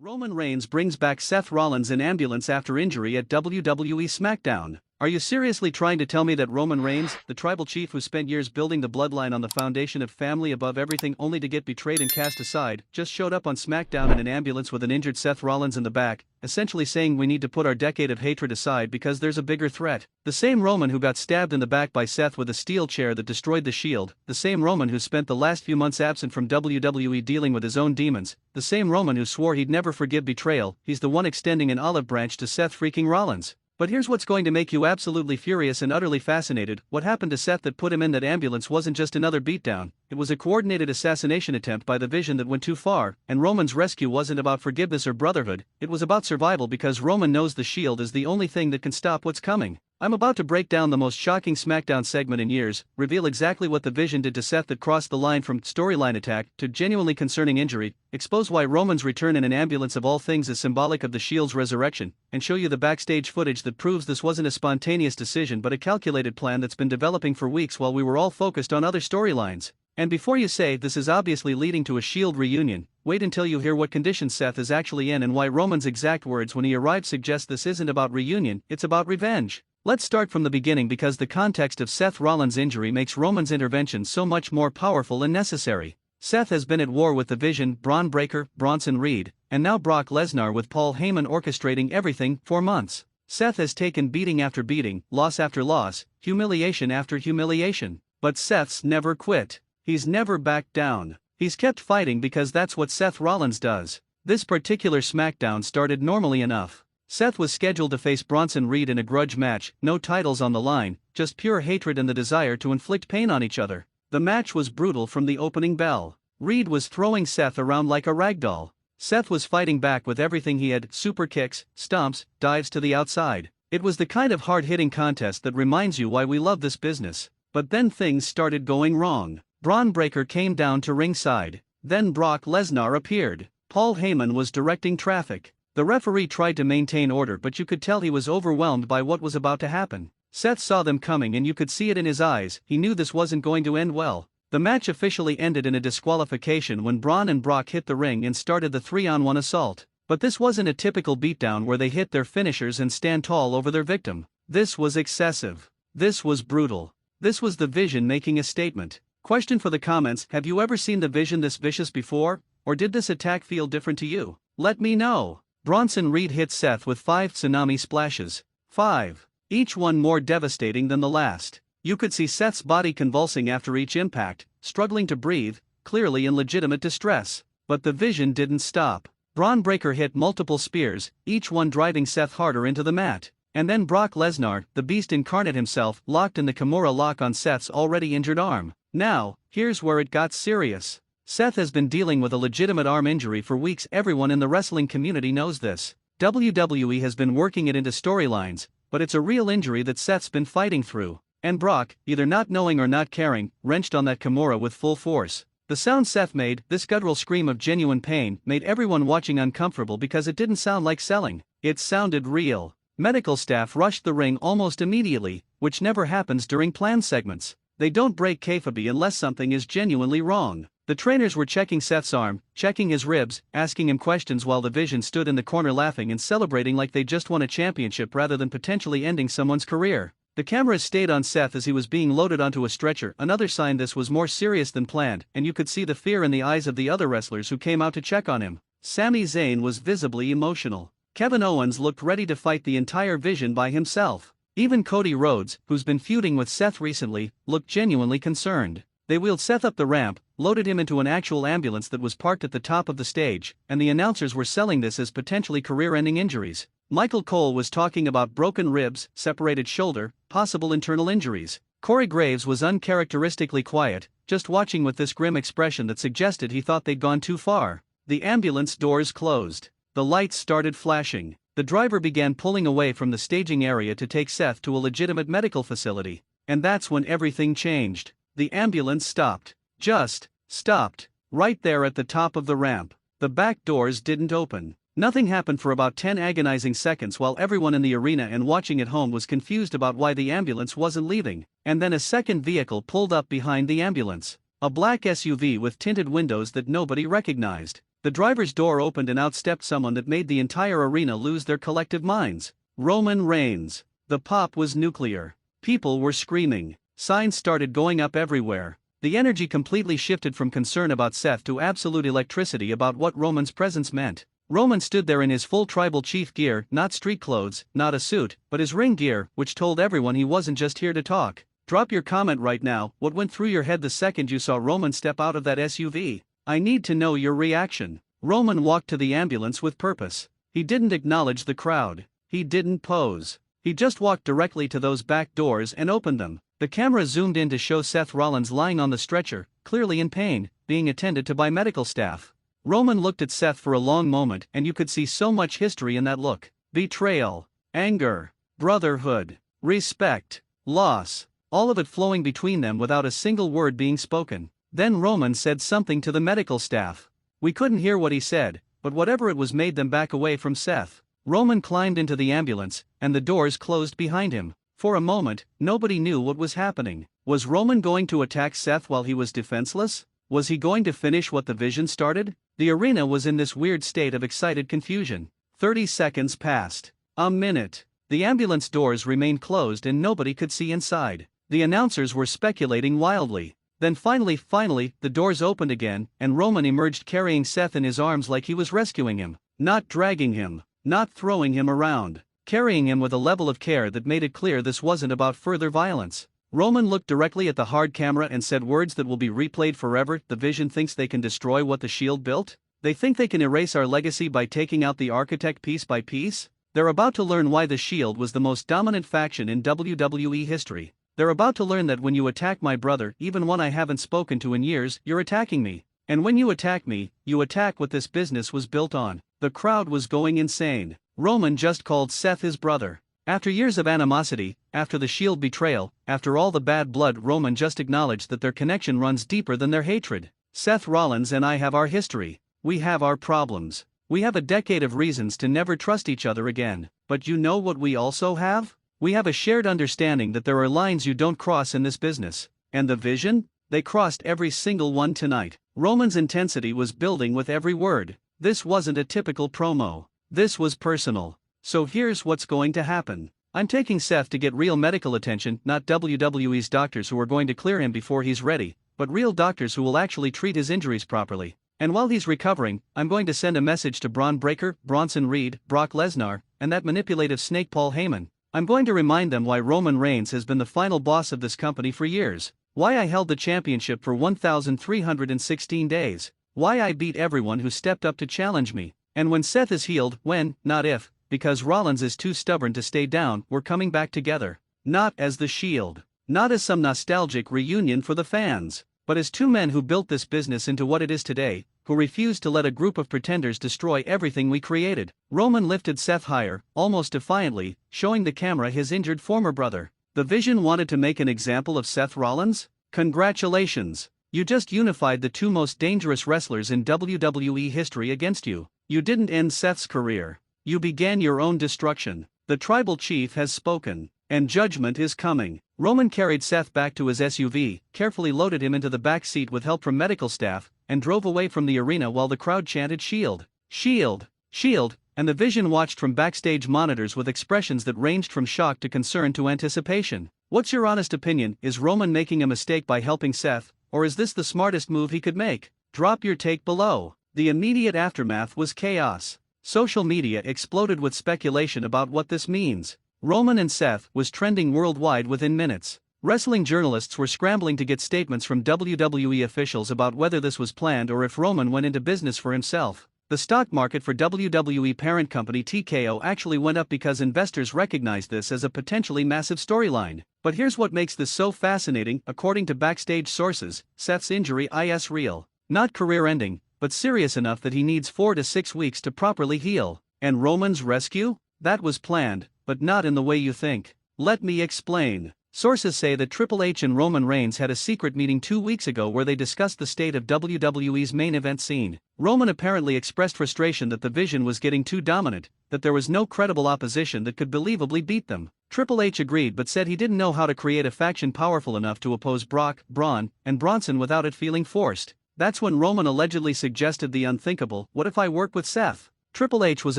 Roman Reigns brings back Seth Rollins in ambulance after injury at WWE SmackDown. Are you seriously trying to tell me that Roman Reigns, the tribal chief who spent years building the bloodline on the foundation of family above everything only to get betrayed and cast aside, just showed up on SmackDown in an ambulance with an injured Seth Rollins in the back, essentially saying we need to put our decade of hatred aside because there's a bigger threat? The same Roman who got stabbed in the back by Seth with a steel chair that destroyed the Shield, the same Roman who spent the last few months absent from WWE dealing with his own demons, the same Roman who swore he'd never forgive betrayal, he's the one extending an olive branch to Seth freaking Rollins. But here's what's going to make you absolutely furious and utterly fascinated: what happened to Seth that put him in that ambulance wasn't just another beatdown, it was a coordinated assassination attempt by the Vision that went too far, and Roman's rescue wasn't about forgiveness or brotherhood, it was about survival because Roman knows the Shield is the only thing that can stop what's coming. I'm about to break down the most shocking SmackDown segment in years, reveal exactly what the Vision did to Seth that crossed the line from storyline attack to genuinely concerning injury, expose why Roman's return in an ambulance of all things is symbolic of the Shield's resurrection, and show you the backstage footage that proves this wasn't a spontaneous decision but a calculated plan that's been developing for weeks while we were all focused on other storylines. And before you say this is obviously leading to a Shield reunion, wait until you hear what condition Seth is actually in and why Roman's exact words when he arrived suggest this isn't about reunion, it's about revenge. Let's start from the beginning because the context of Seth Rollins' injury makes Roman's intervention so much more powerful and necessary. Seth has been at war with the Vision, Braun Breaker, Bronson Reed, and now Brock Lesnar with Paul Heyman orchestrating everything for months. Seth has taken beating after beating, loss after loss, humiliation after humiliation. But Seth's never quit. He's never backed down. He's kept fighting because that's what Seth Rollins does. This particular SmackDown started normally enough. Seth was scheduled to face Bronson Reed in a grudge match, no titles on the line, just pure hatred and the desire to inflict pain on each other. The match was brutal from the opening bell. Reed was throwing Seth around like a ragdoll. Seth was fighting back with everything he had: super kicks, stomps, dives to the outside. It was the kind of hard-hitting contest that reminds you why we love this business. But then things started going wrong. Braun Breaker came down to ringside. Then Brock Lesnar appeared. Paul Heyman was directing traffic. The referee tried to maintain order but you could tell he was overwhelmed by what was about to happen. Seth saw them coming and you could see it in his eyes, he knew this wasn't going to end well. The match officially ended in a disqualification when Braun and Brock hit the ring and started the 3-on-1 assault. But this wasn't a typical beatdown where they hit their finishers and stand tall over their victim. This was excessive. This was brutal. This was the Vision making a statement. Question for the comments: have you ever seen the Vision this vicious before? Or did this attack feel different to you? Let me know. Bronson Reed hit Seth with 5 tsunami splashes. 5. Each one more devastating than the last. You could see Seth's body convulsing after each impact, struggling to breathe, clearly in legitimate distress. But the Vision didn't stop. Braun Breaker hit multiple spears, each one driving Seth harder into the mat. And then Brock Lesnar, the beast incarnate himself, locked in the Kimura lock on Seth's already injured arm. Now, here's where it got serious. Seth has been dealing with a legitimate arm injury for weeks. Everyone in the wrestling community knows this. WWE has been working it into storylines, but it's a real injury that Seth's been fighting through. And Brock, either not knowing or not caring, wrenched on that Kimura with full force. The sound Seth made, this guttural scream of genuine pain, made everyone watching uncomfortable because it didn't sound like selling. It sounded real. Medical staff rushed the ring almost immediately, which never happens during planned segments. They don't break kayfabe unless something is genuinely wrong. The trainers were checking Seth's arm, checking his ribs, asking him questions while the Vision stood in the corner laughing and celebrating like they just won a championship rather than potentially ending someone's career. The cameras stayed on Seth as he was being loaded onto a stretcher, another sign this was more serious than planned, and you could see the fear in the eyes of the other wrestlers who came out to check on him. Sami Zayn was visibly emotional. Kevin Owens looked ready to fight the entire Vision by himself. Even Cody Rhodes, who's been feuding with Seth recently, looked genuinely concerned. They wheeled Seth up the ramp, loaded him into an actual ambulance that was parked at the top of the stage, and the announcers were selling this as potentially career-ending injuries. Michael Cole was talking about broken ribs, separated shoulder, possible internal injuries. Corey Graves was uncharacteristically quiet, just watching with this grim expression that suggested he thought they'd gone too far. The ambulance doors closed. The lights started flashing. The driver began pulling away from the staging area to take Seth to a legitimate medical facility. And that's when everything changed. The ambulance stopped. Just stopped. Right there at the top of the ramp. The back doors didn't open. Nothing happened for about 10 agonizing seconds while everyone in the arena and watching at home was confused about why the ambulance wasn't leaving. And then a second vehicle pulled up behind the ambulance. A black SUV with tinted windows that nobody recognized. The driver's door opened and out stepped someone that made the entire arena lose their collective minds. Roman Reigns. The pop was nuclear. People were screaming. Signs started going up everywhere. The energy completely shifted from concern about Seth to absolute electricity about what Roman's presence meant. Roman stood there in his full tribal chief gear, not street clothes, not a suit, but his ring gear, which told everyone he wasn't just here to talk. Drop your comment right now. What went through your head the second you saw Roman step out of that SUV? I need to know your reaction. Roman walked to the ambulance with purpose. He didn't acknowledge the crowd. He didn't pose. He just walked directly to those back doors and opened them. The camera zoomed in to show Seth Rollins lying on the stretcher, clearly in pain, being attended to by medical staff. Roman looked at Seth for a long moment, and you could see so much history in that look. Betrayal, anger, brotherhood, respect, loss, all of it flowing between them without a single word being spoken. Then Roman said something to the medical staff. We couldn't hear what he said, but whatever it was made them back away from Seth. Roman climbed into the ambulance, and the doors closed behind him. For a moment, nobody knew what was happening. Was Roman going to attack Seth while he was defenseless? Was he going to finish what the Vision started? The arena was in this weird state of excited confusion. 30 seconds passed. A minute. The ambulance doors remained closed and nobody could see inside. The announcers were speculating wildly. Then finally, the doors opened again, and Roman emerged carrying Seth in his arms like he was rescuing him. Not dragging him. Not throwing him around. Carrying him with a level of care that made it clear this wasn't about further violence. Roman looked directly at the hard camera and said words that will be replayed forever. The Vision thinks they can destroy what the Shield built? They think they can erase our legacy by taking out the architect piece by piece? They're about to learn why the Shield was the most dominant faction in WWE history. They're about to learn that when you attack my brother, even one I haven't spoken to in years, you're attacking me. And when you attack me, you attack what this business was built on. The crowd was going insane. Roman just called Seth his brother. After years of animosity, after the Shield betrayal, after all the bad blood, Roman just acknowledged that their connection runs deeper than their hatred. Seth Rollins and I have our history. We have our problems. We have a decade of reasons to never trust each other again. But you know what we also have? We have a shared understanding that there are lines you don't cross in this business. And the Vision? They crossed every single one tonight. Roman's intensity was building with every word. This wasn't a typical promo. This was personal. So here's what's going to happen. I'm taking Seth to get real medical attention, not WWE's doctors who are going to clear him before he's ready, but real doctors who will actually treat his injuries properly. And while he's recovering, I'm going to send a message to Braun Breaker, Bronson Reed, Brock Lesnar, and that manipulative snake Paul Heyman. I'm going to remind them why Roman Reigns has been the final boss of this company for years. Why I held the championship for 1,316 days. Why I beat everyone who stepped up to challenge me. And when Seth is healed, when, not if, because Rollins is too stubborn to stay down, we're coming back together. Not as the Shield. Not as some nostalgic reunion for the fans. But as two men who built this business into what it is today, who refused to let a group of pretenders destroy everything we created. Roman lifted Seth higher, almost defiantly, showing the camera his injured former brother. The Vision wanted to make an example of Seth Rollins? Congratulations. You just unified the two most dangerous wrestlers in WWE history against you. You didn't end Seth's career. You began your own destruction. The tribal chief has spoken. And judgment is coming. Roman carried Seth back to his SUV, carefully loaded him into the back seat with help from medical staff, and drove away from the arena while the crowd chanted Shield. Shield. Shield. And the Vision watched from backstage monitors with expressions that ranged from shock to concern to anticipation. What's your honest opinion? Is Roman making a mistake by helping Seth, or is this the smartest move he could make? Drop your take below. The immediate aftermath was chaos. Social media exploded with speculation about what this means. Roman and Seth was trending worldwide within minutes. Wrestling journalists were scrambling to get statements from WWE officials about whether this was planned or if Roman went into business for himself. The stock market for WWE parent company TKO actually went up because investors recognized this as a potentially massive storyline. But here's what makes this so fascinating. According to backstage sources, Seth's injury is real. Not career-ending, but serious enough that he needs 4 to 6 weeks to properly heal. And Roman's rescue? That was planned, but not in the way you think. Let me explain. Sources say that Triple H and Roman Reigns had a secret meeting 2 weeks ago where they discussed the state of WWE's main event scene. Roman apparently expressed frustration that the Vision was getting too dominant, that there was no credible opposition that could believably beat them. Triple H agreed but said he didn't know how to create a faction powerful enough to oppose Brock, Braun, and Bronson without it feeling forced. That's when Roman allegedly suggested the unthinkable, "What if I work with Seth?" Triple H was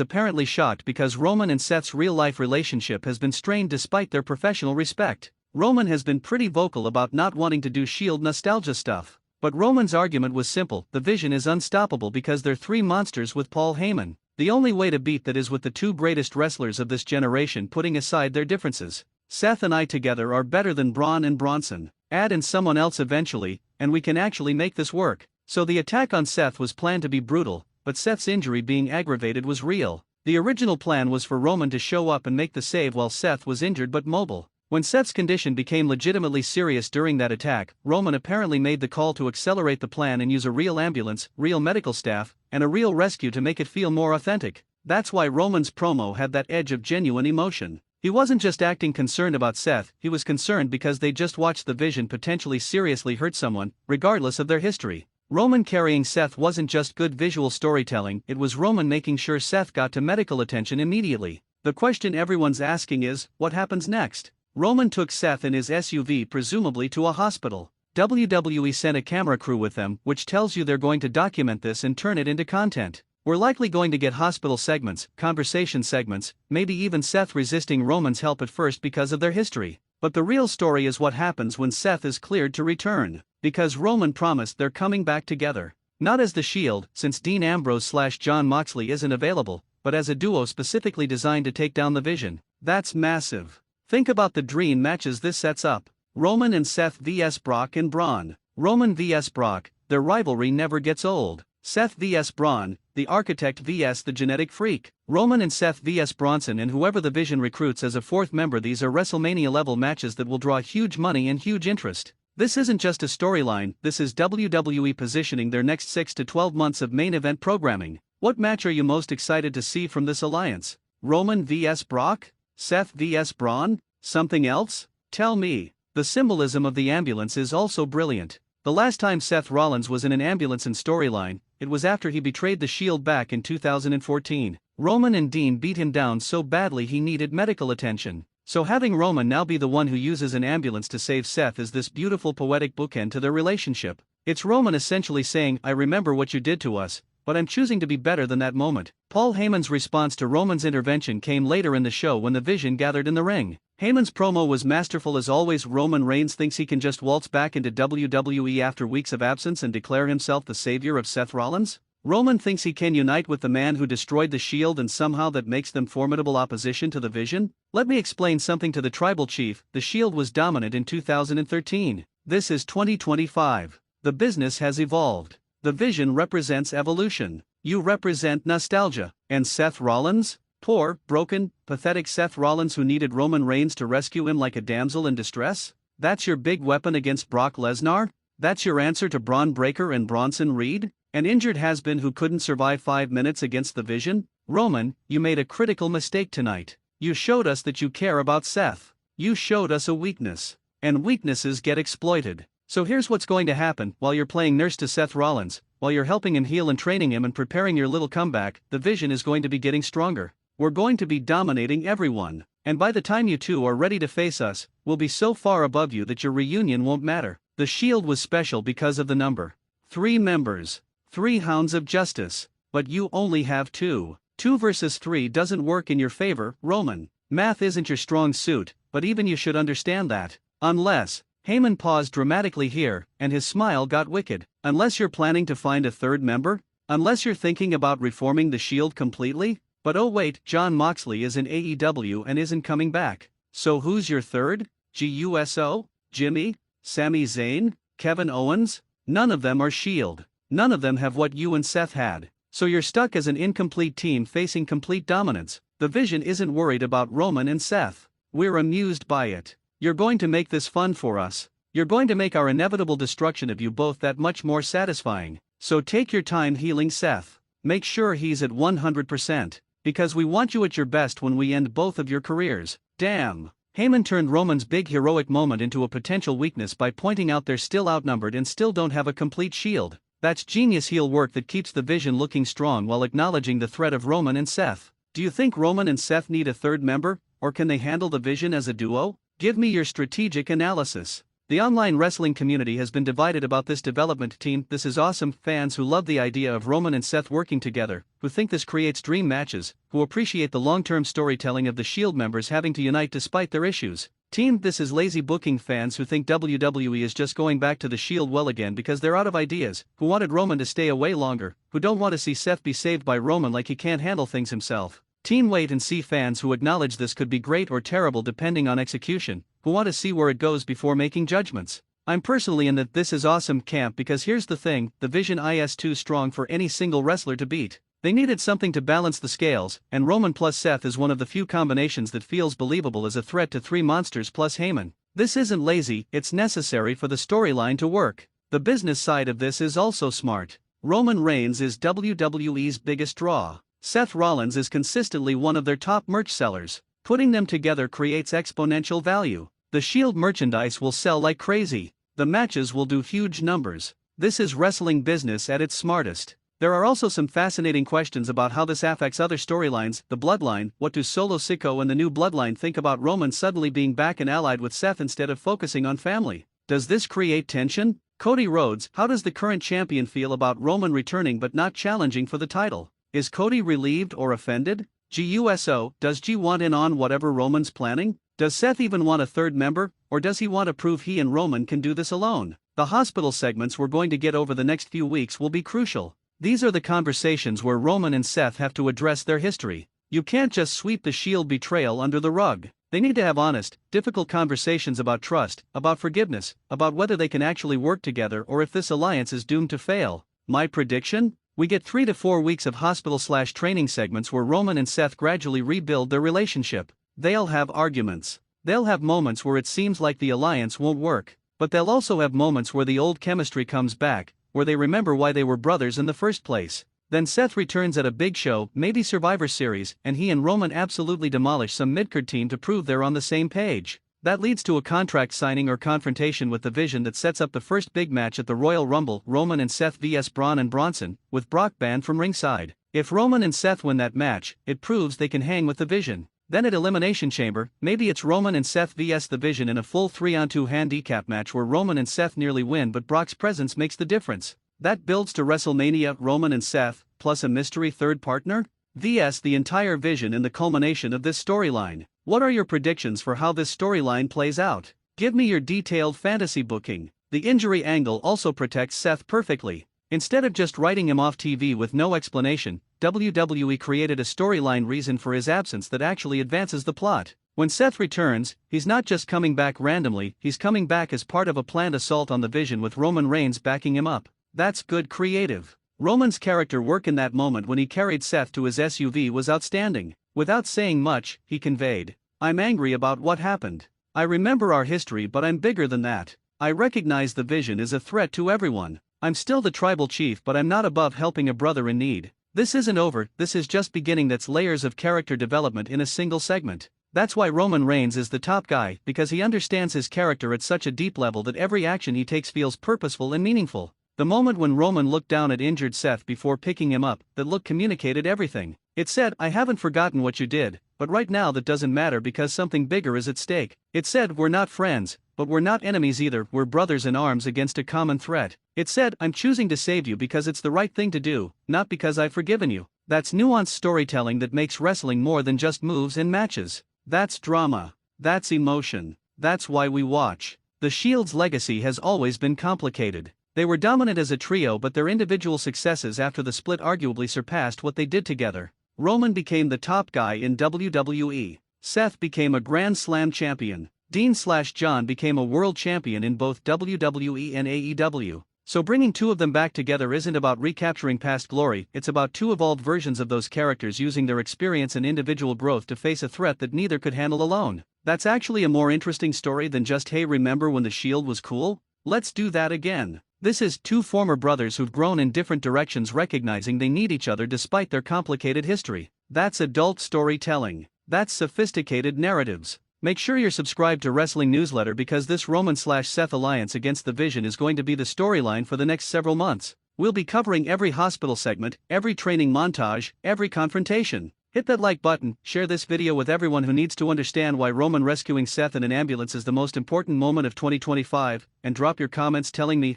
apparently shocked because Roman and Seth's real-life relationship has been strained despite their professional respect. Roman has been pretty vocal about not wanting to do Shield nostalgia stuff. But Roman's argument was simple: the Vision is unstoppable because they're three monsters with Paul Heyman. The only way to beat that is with the two greatest wrestlers of this generation putting aside their differences. Seth and I together are better than Braun and Bronson. Add in someone else eventually, and we can actually make this work. So the attack on Seth was planned to be brutal, but Seth's injury being aggravated was real. The original plan was for Roman to show up and make the save while Seth was injured but mobile. When Seth's condition became legitimately serious during that attack, Roman apparently made the call to accelerate the plan and use a real ambulance, real medical staff, and a real rescue to make it feel more authentic. That's why Roman's promo had that edge of genuine emotion. He wasn't just acting concerned about Seth, he was concerned because they just watched the Vision potentially seriously hurt someone, regardless of their history. Roman carrying Seth wasn't just good visual storytelling, it was Roman making sure Seth got to medical attention immediately. The question everyone's asking is, what happens next? Roman took Seth in his SUV presumably to a hospital. WWE sent a camera crew with them, which tells you they're going to document this and turn it into content. We're likely going to get hospital segments, conversation segments, maybe even Seth resisting Roman's help at first because of their history. But the real story is what happens when Seth is cleared to return. Because Roman promised they're coming back together. Not as the Shield, since Dean Ambrose/Jon Moxley isn't available, but as a duo specifically designed to take down the Vision. That's massive. Think about the dream matches this sets up. Roman and Seth vs Brock and Braun. Roman vs Brock, their rivalry never gets old. Seth vs Braun, the architect vs the genetic freak. Roman and Seth vs Bronson and whoever the Vision recruits as a fourth member. These are WrestleMania-level matches that will draw huge money and huge interest. This isn't just a storyline, this is WWE positioning their next 6 to 12 months of main event programming. What match are you most excited to see from this alliance? Roman vs Brock? Seth vs Braun? Something else? Tell me. The symbolism of the ambulance is also brilliant. The last time Seth Rollins was in an ambulance in storyline, it was after he betrayed the Shield back in 2014. Roman and Dean beat him down so badly he needed medical attention. So having Roman now be the one who uses an ambulance to save Seth is this beautiful poetic bookend to their relationship. It's Roman essentially saying, "I remember what you did to us, but I'm choosing to be better than that moment." Paul Heyman's response to Roman's intervention came later in the show when the Vision gathered in the ring. Heyman's promo was masterful as always. Roman Reigns thinks he can just waltz back into WWE after weeks of absence and declare himself the savior of Seth Rollins? Roman thinks he can unite with the man who destroyed the Shield and somehow that makes them formidable opposition to the Vision? Let me explain something to the tribal chief. The Shield was dominant in 2013. This is 2025. The business has evolved. The Vision represents evolution. You represent nostalgia. And Seth Rollins? Poor, broken, pathetic Seth Rollins who needed Roman Reigns to rescue him like a damsel in distress? That's your big weapon against Brock Lesnar? That's your answer to Braun Breaker and Bronson Reed? An injured has-been who couldn't survive 5 minutes against the Vision? Roman, you made a critical mistake tonight. You showed us that you care about Seth. You showed us a weakness. And weaknesses get exploited. So here's what's going to happen. While you're playing nurse to Seth Rollins, while you're helping him heal and training him and preparing your little comeback, the Vision is going to be getting stronger. We're going to be dominating everyone. And by the time you two are ready to face us, we'll be so far above you that your reunion won't matter. The Shield was special because of the number. 3 members. 3 hounds of justice. But you only have 2. 2 versus 3 doesn't work in your favor, Roman. Math isn't your strong suit, but even you should understand that. Unless... Heyman paused dramatically here, and his smile got wicked. Unless you're planning to find a third member? Unless you're thinking about reforming the Shield completely? But oh wait, Jon Moxley is in AEW and isn't coming back. So who's your third? GUSO? Jimmy? Sami Zayn? Kevin Owens? None of them are Shield. None of them have what you and Seth had. So you're stuck as an incomplete team facing complete dominance. The Vision isn't worried about Roman and Seth. We're amused by it. You're going to make this fun for us. You're going to make our inevitable destruction of you both that much more satisfying. So take your time healing Seth. Make sure he's at 100%. Because we want you at your best when we end both of your careers. Damn. Heyman turned Roman's big heroic moment into a potential weakness by pointing out they're still outnumbered and still don't have a complete Shield. That's genius heel work that keeps the Vision looking strong while acknowledging the threat of Roman and Seth. Do you think Roman and Seth need a third member, or can they handle the Vision as a duo? Give me your strategic analysis. The online wrestling community has been divided about this development team. This is awesome. Fans who love the idea of Roman and Seth working together, who think this creates dream matches, who appreciate the long-term storytelling of the Shield members having to unite despite their issues. Team, this is lazy booking. Fans who think WWE is just going back to the Shield well again because they're out of ideas, who wanted Roman to stay away longer, who don't want to see Seth be saved by Roman like he can't handle things himself. Team wait and see. Fans who acknowledge this could be great or terrible depending on execution, who want to see where it goes before making judgments. I'm personally in the "this is awesome" camp because here's the thing, the vision is too strong for any single wrestler to beat. They needed something to balance the scales, and Roman plus Seth is one of the few combinations that feels believable as a threat to three monsters plus Heyman. This isn't lazy, it's necessary for the storyline to work. The business side of this is also smart. Roman Reigns is WWE's biggest draw. Seth Rollins is consistently one of their top merch sellers. Putting them together creates exponential value. The Shield merchandise will sell like crazy. The matches will do huge numbers. This is wrestling business at its smartest. There are also some fascinating questions about how this affects other storylines. The Bloodline, what do Solo Sikoa and the new Bloodline think about Roman suddenly being back and allied with Seth instead of focusing on family? Does this create tension? Cody Rhodes, how does the current champion feel about Roman returning but not challenging for the title? Is Cody relieved or offended? GUSO, does G want in on whatever Roman's planning? Does Seth even want a third member, or does he want to prove he and Roman can do this alone? The hospital segments we're going to get over the next few weeks will be crucial. These are the conversations where Roman and Seth have to address their history. You can't just sweep the Shield betrayal under the rug. They need to have honest, difficult conversations about trust, about forgiveness, about whether they can actually work together or if this alliance is doomed to fail. My prediction? We get 3 to 4 weeks of hospital/training segments where Roman and Seth gradually rebuild their relationship. They'll have arguments. They'll have moments where it seems like the alliance won't work, but they'll also have moments where the old chemistry comes back, where they remember why they were brothers in the first place. Then Seth returns at a big show, maybe Survivor Series, and he and Roman absolutely demolish some mid-card team to prove they're on the same page. That leads to a contract signing or confrontation with the Vision that sets up the first big match at the Royal Rumble, Roman and Seth vs Braun and Bronson, with Brock banned from ringside. If Roman and Seth win that match, it proves they can hang with the Vision. Then at Elimination Chamber, maybe it's Roman and Seth vs the Vision in a full 3-on-2 handicap match where Roman and Seth nearly win but Brock's presence makes the difference. That builds to WrestleMania, Roman and Seth, plus a mystery third partner? vs the entire Vision in the culmination of this storyline. What are your predictions for how this storyline plays out? Give me your detailed fantasy booking. The injury angle also protects Seth perfectly. Instead of just writing him off TV with no explanation, WWE created a storyline reason for his absence that actually advances the plot. When Seth returns, he's not just coming back randomly, he's coming back as part of a planned assault on the Vision with Roman Reigns backing him up. That's good creative. Roman's character work in that moment when he carried Seth to his SUV was outstanding. Without saying much, he conveyed, "I'm angry about what happened. I remember our history, but I'm bigger than that. I recognize the Vision is a threat to everyone. I'm still the tribal chief, but I'm not above helping a brother in need. This isn't over, this is just beginning." That's layers of character development in a single segment. That's why Roman Reigns is the top guy, because he understands his character at such a deep level that every action he takes feels purposeful and meaningful. The moment when Roman looked down at injured Seth before picking him up, that look communicated everything. It said, "I haven't forgotten what you did, but right now that doesn't matter because something bigger is at stake." It said, "We're not friends, but we're not enemies either, we're brothers in arms against a common threat." It said, "I'm choosing to save you because it's the right thing to do, not because I've forgiven you." That's nuanced storytelling that makes wrestling more than just moves and matches. That's drama. That's emotion. That's why we watch. The Shield's legacy has always been complicated. They were dominant as a trio, but their individual successes after the split arguably surpassed what they did together. Roman became the top guy in WWE. Seth became a Grand Slam champion. Dean/John became a world champion in both WWE and AEW. So bringing two of them back together isn't about recapturing past glory, it's about two evolved versions of those characters using their experience and individual growth to face a threat that neither could handle alone. That's actually a more interesting story than just, "Hey, remember when the Shield was cool? Let's do that again." This is two former brothers who've grown in different directions, recognizing they need each other despite their complicated history. That's adult storytelling. That's sophisticated narratives. Make sure you're subscribed to Wrestling Newsletter because this Roman/Seth alliance against the Vision is going to be the storyline for the next several months. We'll be covering every hospital segment, every training montage, every confrontation. Hit that like button, share this video with everyone who needs to understand why Roman rescuing Seth in an ambulance is the most important moment of 2025, and drop your comments telling me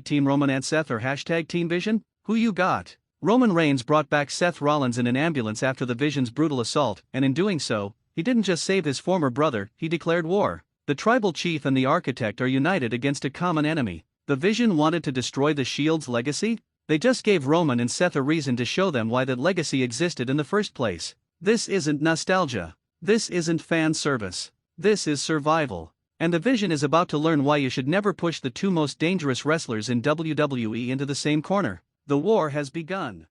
#Team Roman and Seth or #Team Vision. Who you got? Roman Reigns brought back Seth Rollins in an ambulance after the Vision's brutal assault, and in doing so, he didn't just save his former brother, he declared war. The tribal chief and the architect are united against a common enemy. The Vision wanted to destroy the Shield's legacy? They just gave Roman and Seth a reason to show them why that legacy existed in the first place. This isn't nostalgia. This isn't fan service. This is survival. And the Vision is about to learn why you should never push the two most dangerous wrestlers in WWE into the same corner. The war has begun.